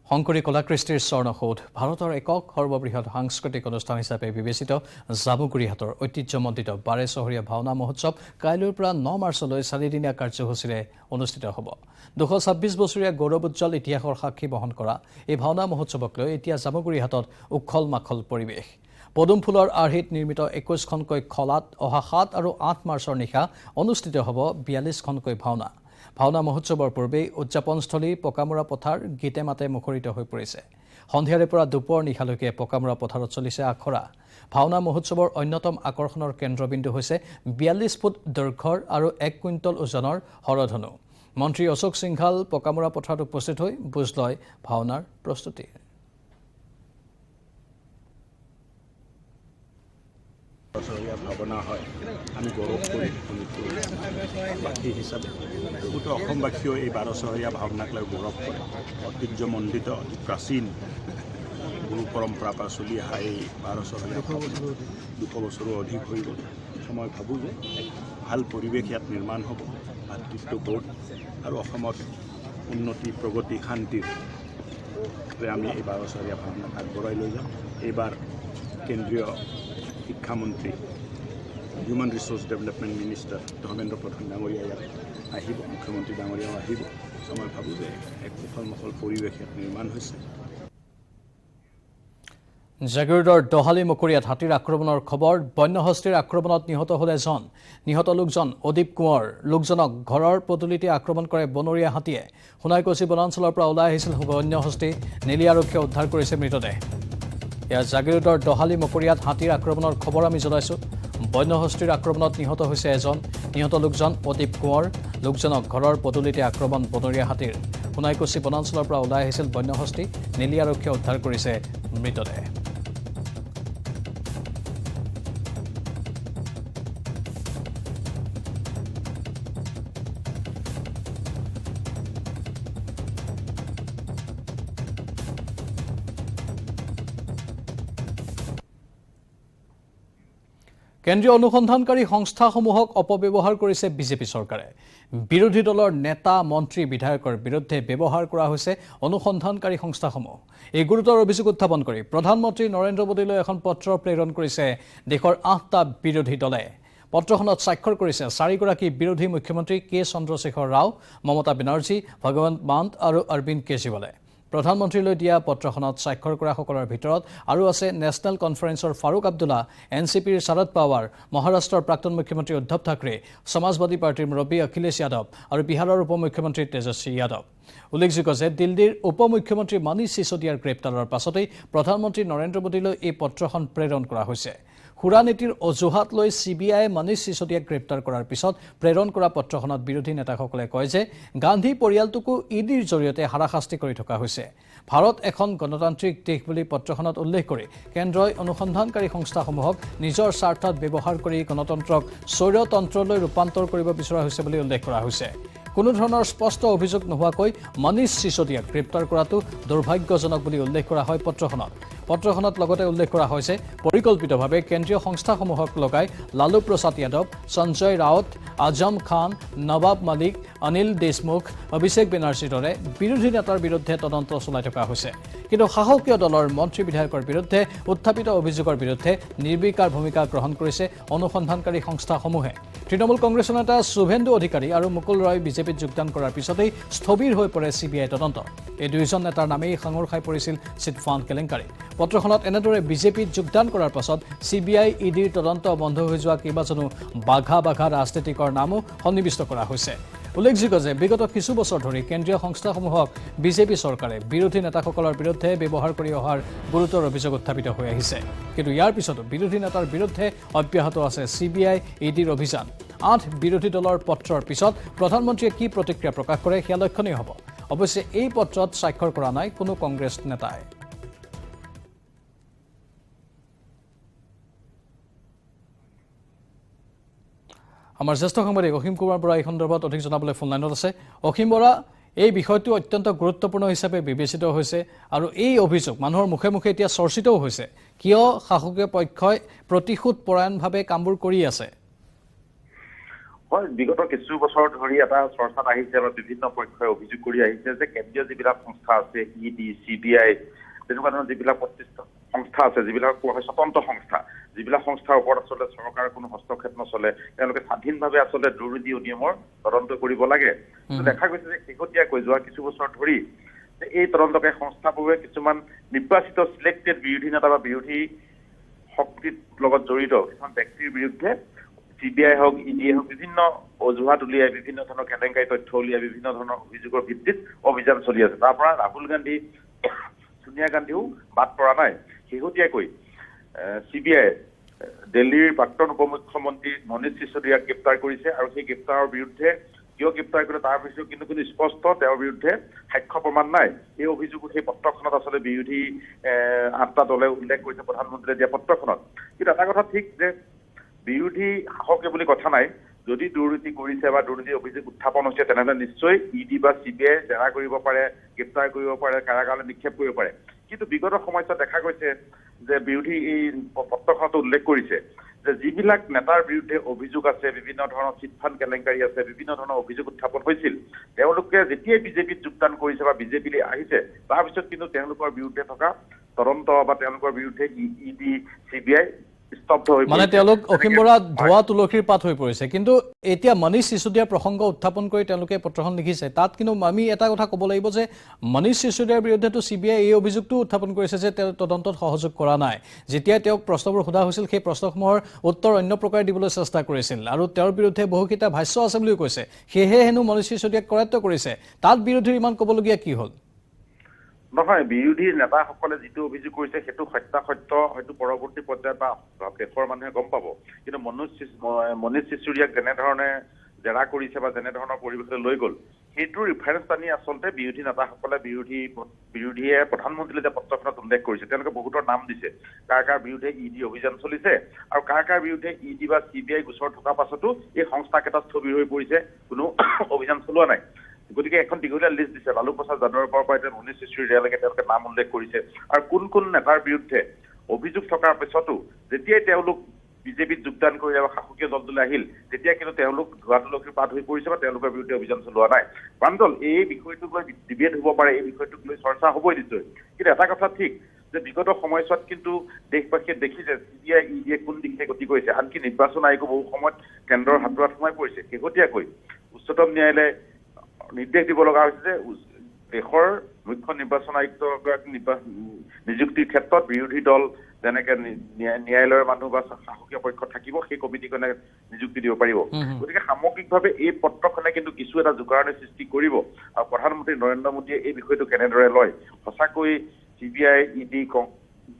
শংকৰী কলাকৃষ্টিৰ স্বৰ্ণসৌধ ভাৰতৰ একক সৰ্ববৃহৎ সাংস্কৃতিক অনুষ্ঠান হিচাপে বিবেচিত জামুগুৰিহাটৰ ঐতিহ্যমণ্ডিত 12 চহৰীয়া ভাওনা মহোৎসৱ কাইলৈৰ পৰা 9 মাৰ্চলৈ 4দিনীয়া কাৰ্যসূচীৰে অনুষ্ঠিত হ'ব। 226 বছৰীয়া গৌৰৱোজ্জ্বল ইতিহাসৰ সাক্ষী বহন কৰা এই ভাওনা মহোৎসৱক লৈ এতিয়া জামুগুৰিহাটত উখল মাখল পৰিৱেশ। পদুম ফুলৰ আৰ্হিত নিৰ্মিত 21খনকৈ খলাত অহা 7 আৰু 8 মাৰ্চৰ নিশা অনুষ্ঠিত হ'ব 42খনকৈ ভাওনা। ভাওনা মহোৎসৱৰ পূৰ্বে উদযাপনস্থলী পকামুৰা পথাৰ গীতে মাতে মুখৰিত হৈ পৰিছে। সন্ধিয়াৰে পৰা দুপৰ নিশালৈকে পকামুৰা পথাৰত চলিছে আখৰা। ভাওনা মহোৎসৱৰ অন্যতম আকৰ্ষণৰ কেন্দ্ৰবিন্দু হৈছে 42 ফুট দৈৰ্ঘ্যৰ আৰু 1 কুইণ্টল ওজনৰ হৰধনু। মন্ত্ৰী অশোক সিংঘাল পকামুৰা পথাৰত উপস্থিত হৈ বুজ লয় ভাওনাৰ প্ৰস্তুতি। ভাৱনা হয় আমি গৌৰৱ কৰি বাসী হিচাপে বহুতো অসমবাসীয়েও এই 12 চহৰীয়া ভাওনাক লৈ গৌৰৱ কৰে। ঐতিহ্যমণ্ডিত অতি প্ৰাচীন গুৰু পৰম্পৰাৰ পৰা চলি অহা এই 12 চহৰীয়া 200 বছৰো অধিক হৈ গ'ল। মই ভাবোঁ যে ভাল পৰিৱেশ ইয়াত নিৰ্মাণ হ'ব, ভাতৃত্ববোধ আৰু অসমত উন্নতি প্ৰগতি শান্তিৰ আমি এই 12 চহৰীয়া ভাওনাক আগবঢ়াই লৈ যাম। এইবাৰ কেন্দ্ৰীয় শিক্ষামন্ত্ৰী human resource development minister Dharmendra প্ৰধান ডাঙৰীয়া ইয়াত আহিব, মুখ্যমন্ত্ৰী ডাঙৰীয়াও আহিব। মই ভাবোঁ যে এক উখল মাখল পৰিৱেশ ইয়াত নিৰ্মাণ হৈছে। জাগিৰোডৰ দহালি মকৰিয়াত হাতীৰ আক্ৰমণৰ খবৰ। বন্যহস্তীৰ আক্ৰমণত নিহত হ'ল এজন। নিহত লোকজন অদীপ কোঁৱৰ। লোকজনক ঘৰৰ পদূলিতে আক্ৰমণ কৰে বনৰীয়া হাতীয়ে। সোণাইকচি বনাঞ্চলৰ পৰা ওলাই আহিছিল বন্যহস্তী। নেলি আৰক্ষীয়ে উদ্ধাৰ কৰিছে মৃতদেহ। এয়া জাগিৰোডৰ দহালি মকৰিয়াত হাতীৰ আক্ৰমণৰ খবৰ আমি জনাইছোঁ। বন্যহস্তীৰ আক্ৰমণত নিহত হৈছে এজন। নিহত লোকজন অদীপ কোঁৱৰ। লোকজনক ঘৰৰ পদূলিতে আক্ৰমণ বনৰীয়া হাতীৰ। সোণাইকচি বনাঞ্চলৰ পৰা ওলাই আহিছিল বন্যহস্তী। নেলি আৰক্ষীয়ে উদ্ধাৰ কৰিছে মৃতদেহ। কেন্দ্ৰীয় অনুসন্ধানকাৰী সংস্থাসমূহক অপব্যৱহাৰ কৰিছে বিজেপি চৰকাৰে। বিৰোধী দলৰ নেতা মন্ত্ৰী বিধায়কৰ বিৰুদ্ধে ব্যৱহাৰ কৰা হৈছে অনুসন্ধানকাৰী সংস্থাসমূহ। এই গুৰুতৰ অভিযোগ উত্থাপন কৰি প্ৰধানমন্ত্ৰী নৰেন্দ্ৰ মোদীলৈ এখন পত্ৰ প্ৰেৰণ কৰিছে দেশৰ 8টা বিৰোধী দলে। পত্ৰখনত স্বাক্ষৰ কৰিছে 4গৰাকী বিৰোধী মুখ্যমন্ত্ৰী কে চন্দ্ৰশেখৰ ৰাও, মমতা বেনাৰ্জী, ভগৱন্ত মান আৰু অৰবিন্দ কেজৰিৱালে। প্ৰধানমন্ত্ৰীলৈ দিয়া পত্ৰখনত স্বাক্ষৰ কৰাসকলৰ ভিতৰত আৰু আছে নেশ্যনেল কনফাৰেন্সৰ ফাৰুক আব্দুল্লা, এনচিপিৰ শৰদ পাৱাৰ, মহাৰাষ্ট্ৰৰ প্ৰাক্তন মুখ্যমন্ত্ৰী উদ্ধৱ ঠাকৰে, সমাজবাদী পাৰ্টিৰ মুৰব্বী অখিলেশ যাদৱ আৰু বিহাৰৰ উপ মুখ্যমন্ত্ৰী তেজস্বী যাদৱ। উল্লেখযোগ্য যে দিল্লীৰ উপ মুখ্যমন্ত্ৰী মনীষ সিসোদিয়াৰ গ্ৰেপ্তাৰৰ পাছতেই প্ৰধানমন্ত্ৰী নৰেন্দ্ৰ মোদীলৈ এই পত্ৰখন প্ৰেৰণ কৰা হৈছে। সুৰা নীতিৰ অজুহাত লৈ CBIয়ে মনীষ সিসোদিয়াক গ্ৰেপ্তাৰ কৰাৰ পিছত প্ৰেৰণ কৰা পত্ৰখনত বিৰোধী নেতাসকলে কয় যে গান্ধী পৰিয়ালটোকো ইডিৰ জৰিয়তে হাৰাশাস্তি কৰি থকা হৈছে। ভাৰত এখন গণতান্ত্ৰিক দেশ বুলি পত্ৰখনত উল্লেখ কৰি কেন্দ্ৰই অনুসন্ধানকাৰী সংস্থাসমূহক নিজৰ স্বাৰ্থত ব্যৱহাৰ কৰি গণতন্ত্ৰক স্বৈৰতন্ত্ৰলৈ ৰূপান্তৰ কৰিব বিচৰা হৈছে বুলি উল্লেখ কৰা হৈছে। কোনো ধৰণৰ স্পষ্ট অভিযোগ নোহোৱাকৈ মনীষ সিসোদিয়াক গ্ৰেপ্তাৰ কৰাটো দুৰ্ভাগ্যজনক বুলি উল্লেখ কৰা হয় পত্ৰখনত। পত্ৰখনত লগতে উল্লেখ কৰা হৈছে পৰিকল্পিতভাৱে কেন্দ্ৰীয় সংস্থাসমূহক লগাই লালু প্ৰসাদ যাদৱ, সঞ্জয় ৰাউত, আজম খান, নৱাব মালিক, অনিল দেশমুখ, অভিষেক বেনাৰ্জীৰ দৰে বিৰোধী নেতাৰ বিৰুদ্ধে তদন্ত চলাই থকা হৈছে। কিন্তু শাসকীয় দলৰ মন্ত্ৰী বিধায়কৰ বিৰুদ্ধে উত্থাপিত অভিযোগৰ বিৰুদ্ধে নিৰ্বিকাৰ ভূমিকা গ্ৰহণ কৰিছে অনুসন্ধানকাৰী সংস্থাসমূহে। তৃণমূল কংগ্ৰেছৰ নেতা শুভেন্দু অধিকাৰী আৰু মুকুল ৰয় বিজেপিত যোগদান কৰাৰ পিছতেই স্থবিৰ হৈ পৰে CBI তদন্ত। এই দুয়োজন নেতাৰ নামেই সাঙুৰ খাই পৰিছিল চিটফাণ্ড কেলেংকাৰীত। পত্ৰখনত এনেদৰে বিজেপিত যোগদান কৰাৰ পাছত CBI ইডিৰ তদন্ত বন্ধ হৈ যোৱা কেইবাজনো বাঘা ৰাজনীতিকৰ নামো সন্নিৱিষ্ট কৰা হৈছে। উল্লেখযোগ্য যে বিগত কিছু বছৰ ধৰি কেন্দ্ৰীয় সংস্থাসমূহক বিজেপি চৰকাৰে বিৰোধী নেতাসকলৰ বিৰুদ্ধে ব্যৱহাৰ কৰি অহাৰ গুৰুতৰ অভিযোগ উত্থাপিত হৈ আহিছে। কিন্তু ইয়াৰ পিছতো বিৰোধী নেতাৰ বিৰুদ্ধে অব্যাহত আছে CBI ইডিৰ অভিযান। 8 বিৰোধী দলৰ পত্ৰৰ পিছত প্ৰধানমন্ত্ৰীয়ে কি প্ৰতিক্ৰিয়া প্ৰকাশ কৰে সেয়া লক্ষণীয় হ'ব। অৱশ্যে এই পত্ৰত স্বাক্ষৰ কৰা নাই কোনো কংগ্ৰেছ নেতাই। আমাৰ জ্যেষ্ঠ সাংবাদিক অসীম কুমাৰ বৰা এই সন্দৰ্ভত অধিক জনাবলৈ ফোনলাইনত আছে। অসীম বৰা, এই বিষয়টো অত্যন্ত গুৰুত্বপূৰ্ণ হিচাপে বিবেচিত হৈছে আৰু এই অভিযোগ মানুহৰ মুখে মুখে এতিয়া চৰ্চিতও হৈছে। কিয় শাসকীয় পক্ষই প্ৰতিশোধ পৰায়ণভাৱে কামবোৰ কৰি আছে? হয়, বিগত কিছু বছৰ ধৰি এটা চৰ্চাত আহিছে বা বিভিন্ন পক্ষই অভিযোগ কৰি আহিছে যে কেন্দ্ৰীয় যিবিলাক সংস্থা আছে ইডি CBI তেনেকুৱা ধৰণৰ যিবিলাক প্ৰতিষ্ঠিত সংস্থা আছে যিবিলাক কোৱা হয় স্বতন্ত্ৰ সংস্থা যিবিলাক সংস্থাৰ ওপৰত আচলতে চৰকাৰৰ কোনো হস্তক্ষেপ নচলে তেওঁলোকে স্বাধীনভাৱে আচলতে দুৰ্নীতি অনিয়মৰ তদন্ত কৰিব লাগে দেখা গৈছে যে শেহতীয়াকৈ যোৱা কিছু বছৰ ধৰি এই তদন্তকাৰী সংস্থাবোৰে কিছুমান নিৰ্বাচিত চিলেক্টেড বিৰোধী নেতা বা বিৰোধী শক্তিৰ লগত জড়িত কিছুমান ব্যক্তিৰ বিৰুদ্ধে CBI হওক ইডিয়ে হওক বিভিন্ন অজুহাত উলিয়াই বিভিন্ন ধৰণৰ কেলেংকাৰী তথ্য উলিয়াই বিভিন্ন ধৰণৰ অভিযোগৰ ভিত্তিত অভিযান চলি আছে তাৰ পৰা ৰাহুল গান্ধী সোনিয়া গান্ধীও বাদ পৰা নাই শেহতীয়াকৈ CBI দিল্লীৰ প্ৰাক্তন উপমুখ্যমন্ত্ৰী মনীষ সিসোদিয়াক গ্ৰেপ্তাৰ কৰিছে আৰু সেই গ্ৰেপ্তাৰৰ বিৰুদ্ধে কিয় গ্ৰেপ্তাৰ কৰিলে তাৰ বিষয়ে কিন্তু কোনো স্পষ্ট তেওঁৰ বিৰুদ্ধে সাক্ষ্য প্ৰমাণ নাই এই অভিযোগ সেই পত্ৰখনত আচলতে বিৰোধী 8টা দলে উল্লেখ কৰিছে প্ৰধানমন্ত্ৰীয়ে দিয়া পত্ৰখনত কিন্তু এটা কথা ঠিক যে বিৰোধী শাসকে বুলি কথা নাই যদি দুৰ্নীতি কৰিছে বা দুৰ্নীতি অভিযোগ উত্থাপন হৈছে তেনেহ'লে নিশ্চয় ইডি বা CBI জেৰা কৰিব পাৰে গ্ৰেপ্তাৰ কৰিব পাৰে কাৰাগাৰলৈ নিক্ষেপ কৰিব পাৰে কিন্তু বিগত সময়ত দেখা গৈছে যে বিৰোধী এই পত্ৰখনত উল্লেখ কৰিছে যে যিবিলাক নেতাৰ বিৰুদ্ধে অভিযোগ আছে বিভিন্ন ধৰণৰ চিটফাণ্ড কেলেংকাৰী আছে বিভিন্ন ধৰণৰ অভিযোগ উত্থাপন হৈছিল তেওঁলোকে যেতিয়াই বিজেপিত যোগদান কৰিছে বা বিজেপিলৈ আহিছে তাৰপিছত কিন্তু তেওঁলোকৰ বিৰুদ্ধে থকা তদন্ত বা তেওঁলোকৰ বিৰুদ্ধে ইডি CBI স্তব্ধ হৈ মানে তেওঁলোক অসীম বৰা ধোৱা তুলসীৰ পাত হৈ পৰিছে কিন্তু এতিয়া মনীষ সিসোদিয়াৰ প্ৰসংগ উত্থাপন কৰি তেওঁলোকে পত্ৰখন লিখিছে তাত কিন্তু আমি এটা কথা ক'ব লাগিব যে মনীষ সিসোদিয়াৰ বিৰুদ্ধেতো CBI এই অভিযোগটো উত্থাপন কৰিছে যে তেওঁ তদন্তত সহযোগ কৰা নাই যেতিয়া তেওঁক প্ৰশ্নবোৰ সোধা হৈছিল সেই প্ৰশ্নসমূহৰ উত্তৰ অন্য প্ৰকাৰে দিবলৈ চেষ্টা কৰিছিল আৰু তেওঁৰ বিৰুদ্ধে বহুকেইটা ভাষ্য আছে বুলিও কৈছে সেয়েহে হেনো মনীষ সিসোদিয়াক কৰায়ত্ব কৰিছে তাত বিৰোধীৰ ইমান ক'বলগীয়া কি হ'ল নহয় বিৰোধী নেতাসকলে যিটো অভিযোগ কৰিছে সেইটো সত্যাসত্য হয়তো পৰৱৰ্তী পৰ্যায়ত বা দেশৰ মানুহে গম পাব কিন্তু মনীষ সিসোদিয়াক যেনেধৰণে জেৰা কৰিছে বা যেনেধৰণৰ পৰিৱেশলৈ লৈ গ'ল সেইটো ৰিফাৰেঞ্চ আনি আচলতে বিৰোধী নেতাসকলে বিৰোধীয়ে প্ৰধানমন্ত্ৰীলৈ যে পত্ৰখনত উল্লেখ কৰিছে তেওঁলোকে বহুতৰ নাম দিছে কাৰ কাৰ বিৰুদ্ধে ইডি অভিযান চলিছে আৰু কাৰ কাৰ বিৰুদ্ধে ইডি বা CBI গোচৰ থকা পাছতো এই সংস্থাকেইটা স্থবিৰ হৈ পৰিছে কোনো অভিযান চলোৱা নাই গতিকে এখন দীঘলীয়া লিষ্ট দিছে লালু প্ৰসাদ যাদৱৰ পৰা এতিয়া মনীষ সিসোদিয়ালৈকে তেওঁলোকে নাম উল্লেখ কৰিছে আৰু কোন কোন নেতাৰ বিৰুদ্ধে অভিযোগ থকাৰ পিছতো যেতিয়াই তেওঁলোক বিজেপিত যোগদান কৰিলে বা শাসকীয় দলটোলৈ আহিল তেতিয়া কিন্তু তেওঁলোক ধোৱা তুলসীৰ পাত হৈ পৰিছে বা তেওঁলোকৰ বিৰুদ্ধে অভিযান চলোৱা নাই প্ৰাঞ্জল এই বিষয়টোক লৈ ডিবেট হ'ব পাৰে এই বিষয়টোক লৈ চৰ্চা হ'বই নিশ্চয় কিন্তু এটা কথা ঠিক যে বিগত সময়ছোৱাত কিন্তু দেশবাসীয়ে দেখিছে CBI ইডিয়ে কোন দিশে গতি কৰিছে আনকি নিৰ্বাচন আয়োগো বহু সময়ত কেন্দ্ৰৰ হাতোৰাত সোমাই পৰিছে শেহতীয়াকৈ উচ্চতম ন্যায়ালয়ে নিৰ্দেশ দিব লগা হৈছে যে দেশৰ মুখ্য নিৰ্বাচন আয়ুক্তগৰাকী নিযুক্তিৰ ক্ষেত্ৰত বিৰোধী দল যেনেকে ন্যায়ালয়ৰ মানুহ বা শাসকীয় পক্ষ থাকিব সেই কমিটিখনে নিযুক্তি দিব পাৰিব গতিকে সামগ্ৰিকভাৱে এই পত্ৰখনে কিন্তু কিছু এটা জোকাৰণি সৃষ্টি কৰিব আৰু প্ৰধানমন্ত্ৰী নৰেন্দ্ৰ মোদীয়ে এই বিষয়টো কেনেদৰে লয় সঁচাকৈ CBI ইডি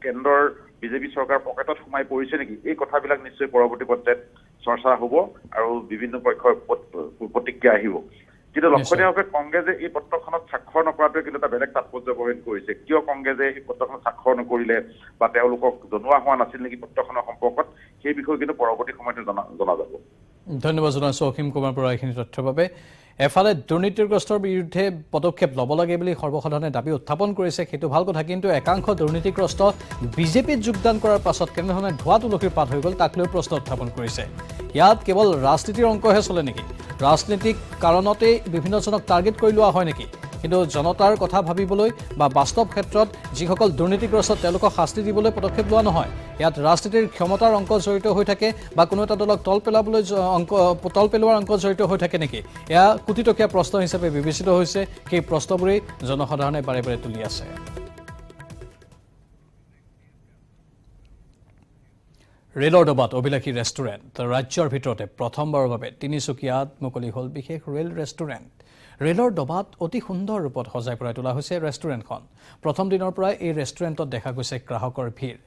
কেন্দ্ৰৰ বিজেপি চৰকাৰ পকেটত সোমাই পৰিছে নেকি এই কথাবিলাক নিশ্চয় পৰৱৰ্তী পৰ্যায়ত চৰ্চা হ'ব আৰু বিভিন্ন পক্ষৰ প্ৰতিক্ৰিয়া আহিব কিন্তু লক্ষণীয়ভাৱে কংগ্ৰেছে এই পত্ৰখনত স্বাক্ষৰ নকৰাটোৱে কিন্তু এটা বেলেগ তাৎপৰ্য বহন কৰিছে কিয় কংগ্ৰেছে এই পত্ৰখনত স্বাক্ষৰ নকৰিলে বা তেওঁলোকক জনোৱা হোৱা নাছিল নেকি পত্ৰখনৰ সম্পৰ্কত সেই বিষয়ে কিন্তু পৰৱৰ্তী সময়তে জনা যাব ধন্যবাদ জনাইছোঁ অসীম কুমাৰ পৰা এইখিনি তথ্যৰ বাবে এফালে দুৰ্নীতিগ্ৰস্তৰ বিৰুদ্ধে পদক্ষেপ ল'ব লাগে বুলি সৰ্বসাধাৰণে দাবী উত্থাপন কৰিছে সেইটো ভাল কথা কিন্তু একাংশ দুৰ্নীতিগ্ৰস্ত বিজেপিত যোগদান কৰাৰ পাছত কেনেধৰণে ধোৱা তুলসীৰ পাত হৈ গ'ল তাক লৈ প্ৰশ্ন উত্থাপন কৰিছে ইয়াত কেৱল ৰাজনীতিৰ অংকহে চলে নেকি ৰাজনীতিক কাৰণতেই বিভিন্নজনক টাৰ্গেট কৰি লোৱা হয় নেকি কিন্তু জনতাৰ কথা ভাবিবলৈ বা বাস্তৱ ক্ষেত্ৰত যিসকল দুৰ্নীতিগ্ৰস্ত তেওঁলোকক শাস্তি দিবলৈ পদক্ষেপ লোৱা নহয় ইয়াত ৰাজনীতিৰ ক্ষমতাৰ অংক জড়িত হৈ থাকে বা কোনো এটা দলক তল পেলোৱাৰ অংক জড়িত হৈ থাকে নেকি এয়া কোটিটকীয়া প্ৰশ্ন হিচাপে বিবেচিত হৈছে সেই প্ৰশ্নবোৰেই জনসাধাৰণে বাৰে বাৰে তুলি আছে ৰেলৰ ডবাত অভিলাষী ৰেষ্টুৰেণ্ট ৰাজ্যৰ ভিতৰতে প্ৰথমবাৰৰ বাবে তিনিচুকীয়াত মুকলি হ'ল বিশেষ ৰেল ৰেষ্টুৰেণ্ট ৰেলৰ ডবাত অতি সুন্দৰ ৰূপত সজাই পৰাই তোলা হৈছে ৰেষ্টুৰেণ্টখন প্ৰথম দিনৰ পৰাই এই ৰেষ্টুৰেণ্টত দেখা গৈছে গ্ৰাহকৰ ভিৰ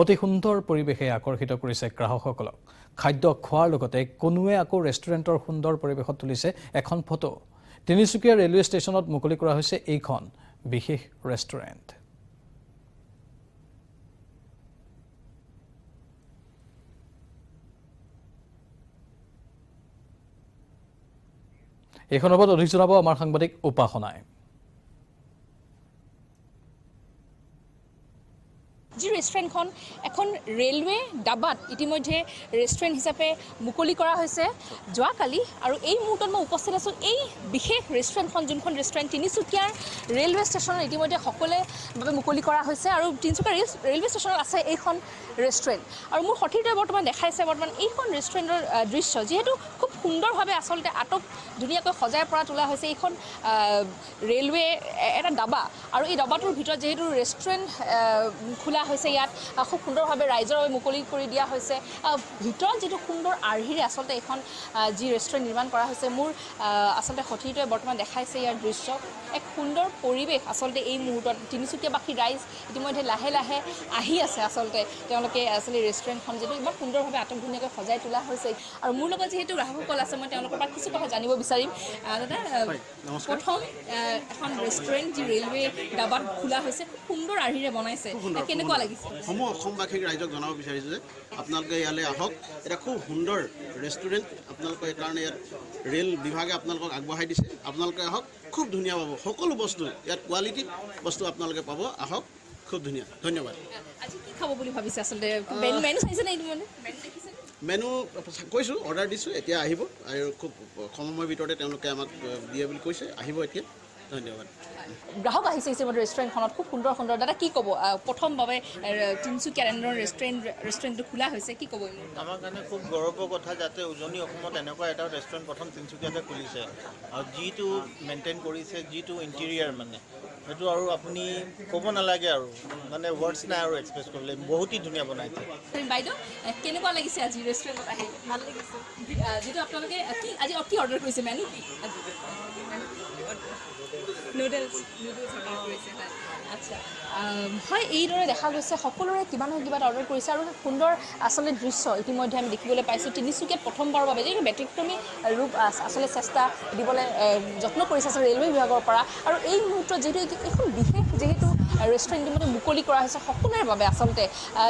অতি সুন্দৰ পৰিৱেশে আকৰ্ষিত কৰিছে গ্ৰাহকসকলক খাদ্য খোৱাৰ লগতে কোনোৱে আকৌ ৰেষ্টুৰেণ্টৰ সুন্দৰ পৰিৱেশত তুলিছে এখন ফটো তিনিচুকীয়া ৰেলৱে ষ্টেচনত মুকলি কৰা হৈছে এইখন বিশেষ ৰেষ্টুৰেণ্ট এই সন্দৰ্ভত অধিক জনাব আমাৰ সাংবাদিক উপাসনাই যি ৰেষ্টুৰেণ্টখন এখন ৰেলৱে ডাবাত ইতিমধ্যে ৰেষ্টুৰেণ্ট হিচাপে মুকলি কৰা হৈছে যোৱাকালি আৰু এই মুহূৰ্তত মই উপস্থিত আছোঁ এই বিশেষ ৰেষ্টুৰেণ্টখন যোনখন ৰেষ্টুৰেণ্ট তিনিচুকীয়াৰ ৰেলৱে ষ্টেচনত ইতিমধ্যে সকলোৰে বাবে মুকলি কৰা হৈছে আৰু তিনিচুকীয়া ৰেলৱে ষ্টেচনত আছে এইখন ৰেষ্টুৰেণ্ট আৰু মোৰ সতীৰ্থই বৰ্তমান দেখাইছে বৰ্তমান এইখন ৰেষ্টুৰেণ্টৰ দৃশ্য যিহেতু খুব সুন্দৰভাৱে আচলতে আটক ধুনীয়াকৈ সজাই পৰা তোলা হৈছে এইখন ৰেলৱে এটা ডাবা আৰু এই ডাবাটোৰ ভিতৰত যিহেতু ৰেষ্টুৰেণ্ট খোলা হৈছে ইয়াত খুব সুন্দৰভাৱে ৰাইজৰ বাবে মুকলি কৰি দিয়া হৈছে ভিতৰত যিটো সুন্দৰ আৰ্হিৰে আচলতে এইখন যি ৰেষ্টুৰেণ্ট নিৰ্মাণ কৰা হৈছে মোৰ আচলতে সতীৰ্থই বৰ্তমান দেখাইছে ইয়াৰ দৃশ্য এক সুন্দৰ পৰিৱেশ আচলতে এই মুহূৰ্তত তিনিচুকীয়াবাসী ৰাইজ ইতিমধ্যে লাহে লাহে আহি আছে আচলতে তেওঁলোকে আচলতে ৰেষ্টুৰেণ্টখন যিটো ইমান সুন্দৰভাৱে আটক ধুনীয়াকৈ সজাই তোলা হৈছে আৰু মোৰ লগত যিহেতু গ্ৰাহকসকল আছে মই তেওঁলোকৰ পৰা কিছু কথা জানিব বিচাৰিম দাদা প্ৰথম এখন ৰেষ্টুৰেণ্ট যি ৰেলৱে ডাবাত খোলা হৈছে খুব সুন্দৰ আৰ্হিৰে বনাইছে কেনেকুৱা লাগিছে সমূহ অসমবাসীক ৰাইজক জনাব বিচাৰিছোঁ যে আপোনালোকে ইয়ালৈ আহক এটা খুব সুন্দৰ ৰেষ্টুৰেণ্ট আপোনালোকে সেইকাৰণে ইয়াত ৰেল বিভাগে আপোনালোকক আগবঢ়াই দিছে আপোনালোকে আহক খুব ধুনীয়া পাব সকলো বস্তু ইয়াত কোৱালিটি বস্তু আপোনালোকে পাব আহক খুব ধুনীয়া ধন্যবাদ আজি কি খাব বুলি ভাবিছে আচলতে মেনু চাইছেনে এইটো মানে মেনু দেখিছে মেনু কৈছোঁ অৰ্ডাৰ দিছোঁ এতিয়া আহিব আৰু খুব কম সময়ৰ ভিতৰতে তেওঁলোকে আমাক দিয়ে বুলি কৈছে আহিব এতিয়া ধন্যবাদ গ্ৰাহক আহিছে ইতিমধ্যে ৰেষ্টুৰেণ্টখনত খুব সুন্দৰ সুন্দৰ দাদা কি ক'ব প্ৰথমভাৱে তিনিচুকীয়াৰ এনেধৰণৰ ৰেষ্টুৰেণ্টটো খোলা হৈছে কি ক'ব আমাৰ কাৰণে খুব গৌৰৱৰ কথা যাতে উজনি অসমত এনেকুৱা এটা ৰেষ্টুৰেণ্ট প্ৰথম তিনিচুকীয়াতে খুলিছে আৰু যিটো মেইনটেইন কৰিছে যিটো ইণ্টেৰিয়াৰ মানে সেইটো আৰু আপুনি ক'ব নালাগে আৰু মানে ৱৰ্ডছ নাই আৰু এক্সপ্ৰেছ কৰিলে বহুতেই ধুনীয়া বনাইছে বাইদেউ কেনেকুৱা লাগিছে আজি ৰেষ্টুৰেণ্টত আহি ভাল লাগিছে যিটো আপোনালোকে আজি কি অৰ্ডাৰ কৰিছে মেনু কি নুডলছ অৰ্ডাৰ কৰিছে হয় আচ্ছা হয় এইদৰে দেখা গৈছে সকলোৰে কিবা নহয় কিবা এটা অৰ্ডাৰ কৰিছে আৰু সুন্দৰ আচলতে দৃশ্য ইতিমধ্যে আমি দেখিবলৈ পাইছোঁ তিনিচুকীয়াত প্ৰথমবাৰৰ বাবে যিহেতু ব্যতিক্ৰমী ৰূপ আচলতে চেষ্টা দিবলৈ যত্ন কৰিছে আচলতে ৰেলৱে বিভাগৰ পৰা আৰু এই মুহূৰ্তত যিহেতু এখন বিশেষ যিহেতু ৰেষ্টুৰেণ্ট ইতিমধ্যে মুকলি কৰা হৈছে সকলোৰে বাবে আচলতে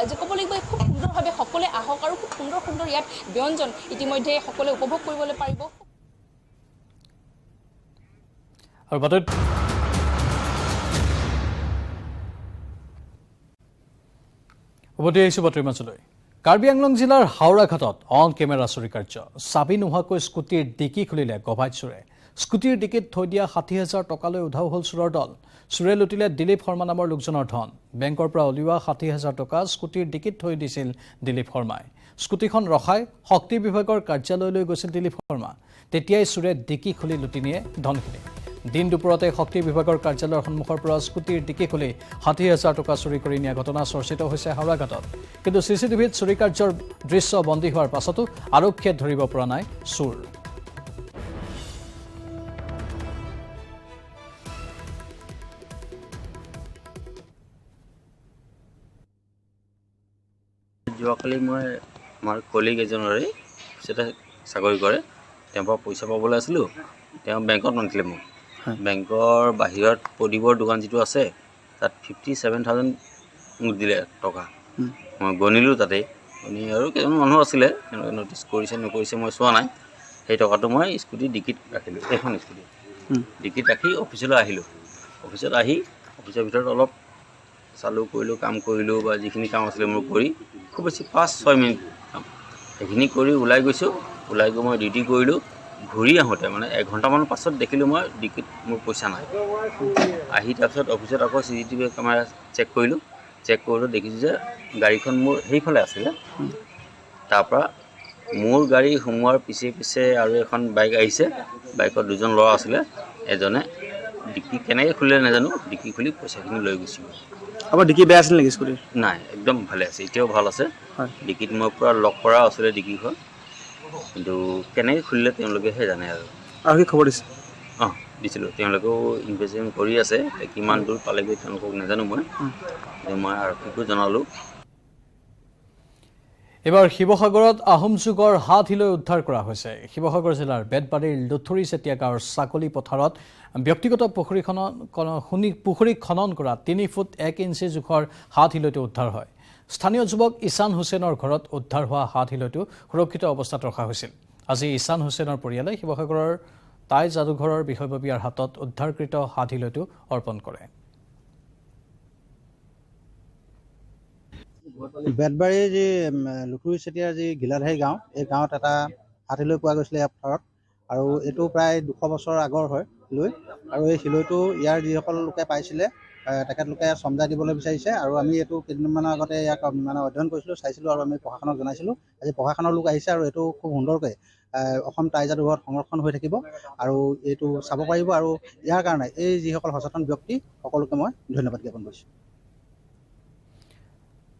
যে ক'ব লাগিব খুব সুন্দৰভাৱে সকলোৱে আহক আৰু খুব সুন্দৰ সুন্দৰ ইয়াত ব্যঞ্জন ইতিমধ্যে সকলোৱে উপভোগ কৰিবলৈ পাৰিব আৰু বাতৰিত উভতি আহিছোঁ বাতৰি মাজলৈ কাৰ্বি আংলং জিলাৰ হাওৰাঘাটত অন কেমেৰা চুৰি কাৰ্য চাবি নোহোৱাকৈ স্কুটিৰ ডিকি খুলিলে গভাইত চোৰে স্কুটিৰ ডিকিত থৈ দিয়া 60,000 টকালৈ উধাও হ'ল চোৰৰ দল চোৰে লুটিলে দিলীপ শৰ্মা নামৰ লোকজনৰ ধন বেংকৰ পৰা উলিওৱা 60,000 টকা স্কুটিৰ ডিকিত থৈ দিছিল দিলীপ শৰ্মাই স্কুটিখন ৰখাই শক্তি বিভাগৰ কাৰ্যালয়লৈ গৈছিল দিলীপ শৰ্মা তেতিয়াই চোৰে ডিকি খুলি লুটি নিয়ে ধনখিনি দিন দুপৰতে শক্তি বিভাগৰ কাৰ্যালয়ৰ সন্মুখৰ পৰা স্কুটিৰ ডিকি খুলি 60,000 টকা চুৰি কৰি নিয়া ঘটনা চৰ্চিত হৈছে হাওৰাঘাটত কিন্তু চিচিটিভিত চুৰি কাৰ্যৰ দৃশ্য বন্দী হোৱাৰ পাছতো আৰক্ষীয়ে ধৰিব পৰা নাই চোৰ যোৱাকালি মই আমাৰ কলিগ এজনৰে সেটা চাকৰি কৰে তেওঁৰ পৰা পইচা পাবলৈ আছিলোঁ তেওঁ বেংকত নাছিলে মোক বেংকৰ বাহিৰত প্ৰদীপৰ দোকান যিটো আছে তাত 57,000 মোক দিলে টকা মই গণিলোঁ তাতে গণি আৰু কেইজন মানুহ আছিলে তেওঁলোকে ন'টিছ কৰিছে নকৰিছে মই চোৱা নাই সেই টকাটো মই স্কুটি ডিকিত ৰাখিলোঁ এখন স্কুটি ডিকিত ৰাখি অফিচলৈ আহিলোঁ অফিচত আহি অফিচৰ ভিতৰত অলপ চালু কৰিলোঁ কাম কৰিলোঁ বা যিখিনি কাম আছিলে মোৰ কৰি খুব বেছি 5-6 মিনিট কাম সেইখিনি কৰি ওলাই গৈছোঁ ওলাই গৈ মই ডিউটি কৰিলোঁ ঘূৰি আহোঁতে মানে 1 ঘণ্টামান পাছত দেখিলোঁ মই ডিকিত মোৰ পইচা নাই আহি তাৰপিছত অফিচত আকৌ চিচিটিভি কেমেৰা চেক কৰিলোঁ দেখিছোঁ যে গাড়ীখন মোৰ সেইফালে আছিলে তাৰপৰা মোৰ গাড়ী সোমোৱাৰ পিছে পিছে আৰু এখন বাইক আহিছে বাইকত দুজন ল'ৰা আছিলে এজনে ডিকি কেনেকৈ খুলিলে নাজানো ডিকি খুলি পইচাখিনি লৈ গৈছিল আপোনাৰ ডিকি বেয়া আছিল নেকি স্কুটিৰ নাই একদম ভালে আছে এতিয়াও ভাল আছে ডিকিত মই পূৰা লক কৰা আছিলে ডিকিখন কিন্তু কেনেকৈ খুলিলে তেওঁলোকেহে জানে আৰু কি খবৰ দিছে অঁ দিছিলোঁ তেওঁলোকেও ইনভেষ্টিগেশ্যন কৰি আছে কিমান দূৰ পালেগৈ তেওঁলোকক নাজানো মই আৰক্ষীকো জনালোঁ এবাৰ শিৱসাগৰত আহোম যুগৰ হাতহিলৈ উদ্ধাৰ কৰা হৈছে শিৱসাগৰ জিলাৰ বেতবাৰীৰ লুথুৰি চেতিয়া গাঁৱৰ ছাগলী পথাৰত ব্যক্তিগত পুখুৰী খনন কৰা 3 ফুট 1 ইঞ্চি জোখৰ হাতহিলৈটো উদ্ধাৰ হয় স্থানীয় যুৱক ঈশান হুছেইনৰ ঘৰত উদ্ধাৰ হোৱা হাতহিলৈটো সুৰক্ষিত অৱস্থাত ৰখা হৈছিল আজি ঈশান হুছেইনৰ পৰিয়ালে শিৱসাগৰৰ টাই যাদুঘৰৰ বিষয়ববীয়াৰ হাতত উদ্ধাৰকৃত হাতহিলৈটো অৰ্পণ কৰে বেতবাৰীৰ যি লুকুৰি চেতিয়াৰ যি গিলাধাৰী গাঁও, এই গাঁৱত এটা হাতীলৈ পোৱা গৈছিলে ইয়াৰ পথাৰত, আৰু এইটো প্ৰায় 200 বছৰ আগৰ হয় শিলৈ, আৰু এই শিলৈটো ইয়াৰ যিসকল লোকে পাইছিলে তেখেতলোকে চমজাই দিবলৈ বিচাৰিছে, আৰু আমি এইটো কেইদিনমানৰ আগতে ইয়াক অধ্যয়ন কৰিছিলোঁ, চাইছিলোঁ, আৰু আমি প্ৰশাসনক জনাইছিলোঁ। আজি প্ৰশাসনৰ লোক আহিছে আৰু এইটো খুব সুন্দৰকৈ অসম টাইজাৰ ঘৰত সংৰক্ষণ হৈ থাকিব, আৰু এইটো চাব পাৰিব, আৰু ইয়াৰ কাৰণে এই যিসকল সচেতন ব্যক্তি সকলোকে মই ধন্যবাদ জ্ঞাপন কৰিছোঁ।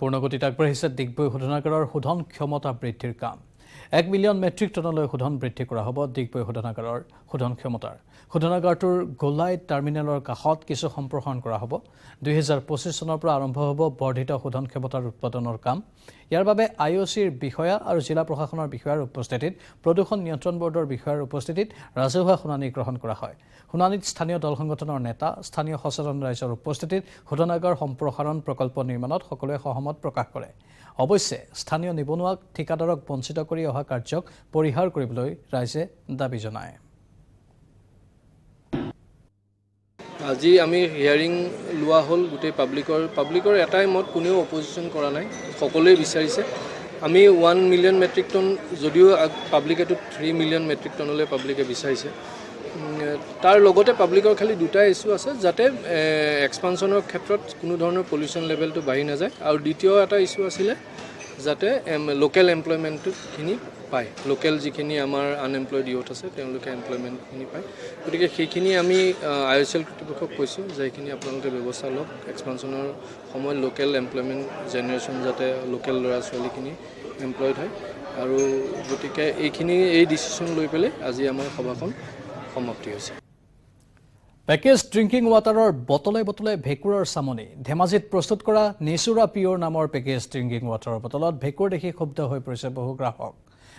পূৰ্ণগতিত আগবাঢ়িছে ডিগবৈ শোধনাগাৰৰ শোধন ক্ষমতা বৃদ্ধিৰ কাম। 1 মিলিয়ন মেট্ৰিক টনলৈ শোধন বৃদ্ধি কৰা হ'ব ডিগবৈ শোধনাগাৰৰ শোধন ক্ষমতাৰ। শোধনাগাৰটোৰ গোলাই টাৰ্মিনেলৰ কাষত কিছু সম্প্ৰসাৰণ কৰা হ'ব। 2025 চনৰ পৰা আৰম্ভ হ'ব বৰ্ধিত শোধন ক্ষমতাৰ উৎপাদনৰ কাম। ইয়াৰ বাবে IOCৰ বিষয়া আৰু জিলা প্ৰশাসনৰ বিষয়াৰ উপস্থিতিত, প্ৰদূষণ নিয়ন্ত্ৰণ বৰ্ডৰ বিষয়াৰ উপস্থিতিত ৰাজহুৱা শুনানি গ্ৰহণ কৰা হয়। শুনানিত স্থানীয় দল সংগঠনৰ নেতা, স্থানীয় সচেতন ৰাইজৰ উপস্থিতিত শোধনাগাৰ সম্প্ৰসাৰণ প্ৰকল্প নিৰ্মাণত সকলোৱে সহমত প্ৰকাশ কৰে। অৱশ্যে স্থানীয় নিবনুৱাক ঠিকাদাৰক বঞ্চিত কৰি অহা কাৰ্যক পৰিহাৰ কৰিবলৈ ৰাইজে দাবী জনায়। আজি আমি হিয়াৰিং লোৱা হ'ল গোটেই পাব্লিকৰ এটাই মত, কোনেও অপজিশ্যন কৰা নাই, সকলোৱে বিচাৰিছে। আমি 1 মিলিয়ন মেট্ৰিক টন, যদিও পাব্লিকেতো 3 মিলিয়ন মেট্ৰিক টনলৈ পাব্লিকে বিচাৰিছে। তাৰ লগতে পাব্লিকৰ খালি দুটা ইছ্যু আছে, যাতে এক্সপানশ্যনৰ ক্ষেত্ৰত কোনো ধৰণৰ পলিউশ্যন লেভেলটো বাঢ়ি নাযায়, আৰু দ্বিতীয় এটা ইছ্যু আছিলে যাতে লোকেল এমপ্লয়মেণ্টখিনি পায়, লোকেল যিখিনি আমাৰ আনএমপ্লয়ড ইউথ আছে তেওঁলোকে এমপ্লয়মেণ্টখিনি পায়। গতিকে সেইখিনি আমি IOCL কৰ্তৃপক্ষক কৈছোঁ যে এইখিনি আপোনালোকে ব্যৱস্থা লওক, এক্সপানশ্যনৰ সময়ত লোকেল এমপ্লয়মেণ্ট জেনেৰেশ্যন যাতে লোকেল ল'ৰা ছোৱালীখিনি এমপ্লয়ড হয়, আৰু গতিকে এই ডিচিশ্যন লৈ পেলাই আজি আমাৰ সভাখন সমাপ্তি হৈছে। পেকেজ ড্ৰিংকিং ৱাটাৰৰ বটলে বটলে ভেঁকুৰৰ চামনি। ধেমাজিত প্ৰস্তুত কৰা নেচুৰা পিয়ৰ নামৰ পেকেজ ড্ৰিংকিং ৱাটাৰৰ বটলত ভেঁকুৰ দেখি ক্ষুব্ধ হৈ পৰিছে বহু গ্ৰাহক।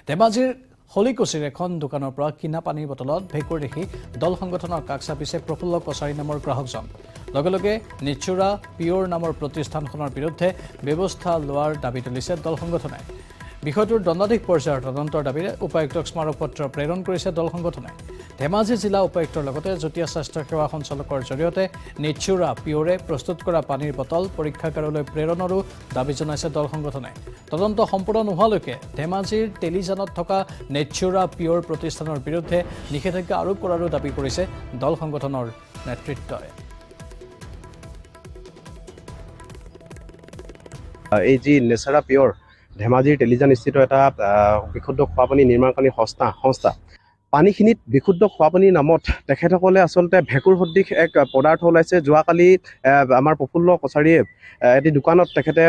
ধেমাজিৰ হলিকুছিৰ এখন দোকানৰ পৰা কিনা পানীৰ বটলত ভেঁকুৰ দেখি দল সংগঠনৰ কাষ চাপিছে প্ৰফুল্ল কছাৰী নামৰ গ্ৰাহকজন। লগে লগে নেচুৰা পিয়ৰ নামৰ প্ৰতিষ্ঠানখনৰ বিৰুদ্ধে ব্যৱস্থা লোৱাৰ দাবী তুলিছে দল সংগঠনে। বিষয়টোৰ দণ্ডাধীশ পৰ্যায়ৰ তদন্তৰ দাবীৰে উপায়ুক্তক স্মাৰকপত্ৰ প্ৰেৰণ কৰিছে দল সংগঠনে। ধেমাজি জিলা উপায়ুক্তৰ লগতে যুটীয়া স্বাস্থ্য সেৱা সঞ্চালকৰ জৰিয়তে নেচুৰা পিয়ৰে প্ৰস্তুত কৰা পানীৰ বটল পৰীক্ষাগাৰলৈ প্ৰেৰণৰো দাবী জনাইছে দল সংগঠনে। তদন্ত সম্পূৰ্ণ নোহোৱালৈকে ধেমাজিৰ তেলিজানত থকা নেচুৰা পিয়ৰ প্ৰতিষ্ঠানৰ বিৰুদ্ধে নিষেধাজ্ঞা আৰোপ কৰাৰো দাবী কৰিছে দল সংগঠনৰ নেতৃত্বই। এই যি নেচাৰা পিয়ৰ ধেমাজিৰ তেলিজান স্থিত এটা বিশুদ্ধ খোৱাপানী নিৰ্মাণকাৰী সংস্থা, পানীখিনিত বিশুদ্ধ খোৱাপানী নামত তেখেতসকলে আচলতে ভেঁকুৰ সদৃশ এক পদাৰ্থ ওলাইছে। যোৱাকালি আমাৰ প্ৰফুল্ল কছাৰীয়ে এটি দোকানত তেখেতে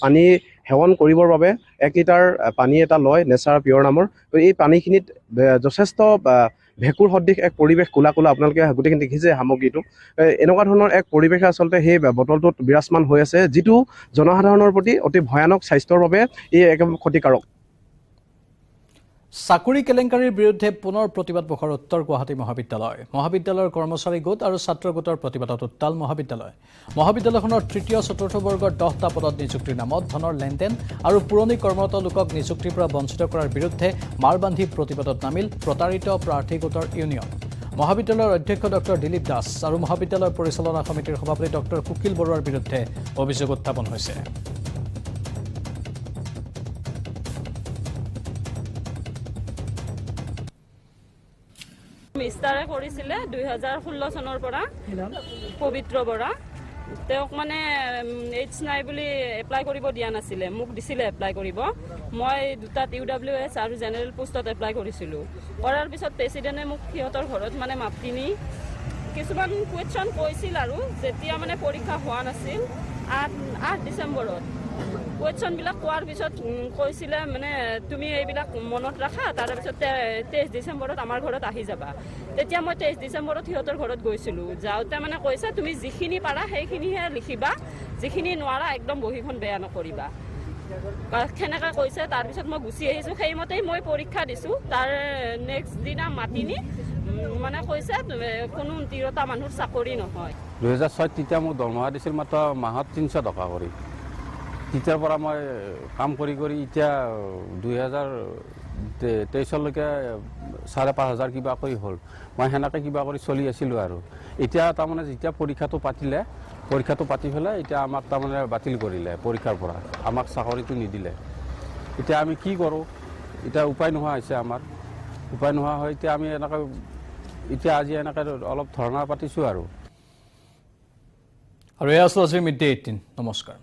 পানী সেৱন কৰিবৰ বাবে 1 লিটাৰ পানী এটা লয় নেচাৰা পিয়ৰ নামৰ। এই পানীখিনিত যথেষ্ট ভেঁকুৰ সদৃশ এক পৰিৱেশ, কোলা আপোনালোকে গোটেইখিনি দেখিছে সামগ্ৰীটো। এনেকুৱা ধৰণৰ এক পৰিৱেশে আচলতে সেই বটলটোত বিৰাজমান হৈ আছে, যিটো জনসাধাৰণৰ প্ৰতি অতি ভয়ানক, স্বাস্থ্যৰ বাবে ই একদম ক্ষতিকাৰক। চাকৰি কেলেংকাৰীৰ বিৰুদ্ধে পুনৰ প্ৰতিবাদ মুখৰ উত্তৰ গুৱাহাটী মহাবিদ্যালয়ৰ কৰ্মচাৰী গোট আৰু ছাত্ৰ গোটৰ প্ৰতিবাদত উত্তাল মহাবিদ্যালয়খনৰ 3য়-4ৰ্থ বৰ্গৰ 10টা পদত নিযুক্তিৰ নামত ধনৰ লেনদেন আৰু পুৰণি কৰ্মৰত লোকক নিযুক্তিৰ পৰা বঞ্চিত কৰাৰ বিৰুদ্ধে মাৰবান্ধি প্ৰতিবাদত নামিল প্ৰতাৰিত প্ৰাৰ্থী গোটৰ ইউনিয়ন। মহাবিদ্যালয়ৰ অধ্যক্ষ ডক্টৰ দিলীপ দাস আৰু মহাবিদ্যালয় পৰিচালনা সমিতিৰ সভাপতি ডক্টৰ কুকিল বৰুৱাৰ বিৰুদ্ধে অভিযোগ উত্থাপন হৈছে। মিষ্টাৰে কৰিছিলে 2016 চনৰ পৰা পবিত্ৰ বৰা। তেওঁক মানে এইচ নাই বুলি এপ্লাই কৰিব দিয়া নাছিলে, মোক দিছিলে এপ্লাই কৰিব। মই 2টা UWS আৰু জেনেৰেল পোষ্টত এপ্লাই কৰিছিলোঁ। কৰাৰ পিছত প্ৰেচিডেণ্টে মোক সিহঁতৰ ঘৰত মানে মাতি নি কিছুমান কুৱেশ্যন কৈছিল, আৰু যেতিয়া মানে পৰীক্ষা হোৱা নাছিল 8 ডিচেম্বৰত কুৱেশ্যনবিলাক কোৱাৰ পিছত কৈছিলে মানে তুমি এইবিলাক মনত ৰাখা, তাৰপিছত 23 ডিচেম্বৰত আমাৰ ঘৰত আহি যাবা। তেতিয়া মই 23 ডিচেম্বৰত সিহঁতৰ ঘৰত গৈছিলোঁ। যাওঁতে মানে কৈছে তুমি যিখিনি পাৰা সেইখিনিহে লিখিবা, যিখিনি নোৱাৰা একদম বহীখন বেয়া নকৰিবা, সেনেকৈ কৈছে। তাৰপিছত মই গুচি আহিছোঁ। সেইমতেই মই পৰীক্ষা দিছোঁ। তাৰ নেক্সট দিনা মাতি নি মানে কৈছে কোনো তিৰোতা মানুহৰ চাকৰি নহয়। 2006 তেতিয়া মোক দৰমহা দিছিল মাত্ৰ মাহত 300 টকা কৰি। তেতিয়াৰ পৰা মই কাম কৰি এতিয়া 2023লৈকে 5,500 কিবা কৰি হ'ল। মই সেনেকৈ কিবা কৰি চলি আছিলোঁ। আৰু এতিয়া তাৰমানে যেতিয়া পৰীক্ষাটো পাতিলে পৰীক্ষাটো পাতি পেলাই এতিয়া আমাক তাৰমানে বাতিল কৰিলে পৰীক্ষাৰ পৰা, আমাক চাকৰিটো নিদিলে। এতিয়া আমি কি কৰোঁ, এতিয়া উপায় নোহোৱা হৈছে আমাৰ। উপায় নোহোৱা হয় এতিয়া আমি এনেকৈ এতিয়া আজি এনেকৈ অলপ ধৰ্ণা পাতিছোঁ আৰু এয়া আছিল আজিৰ মিড ডে 18। নমস্কাৰ।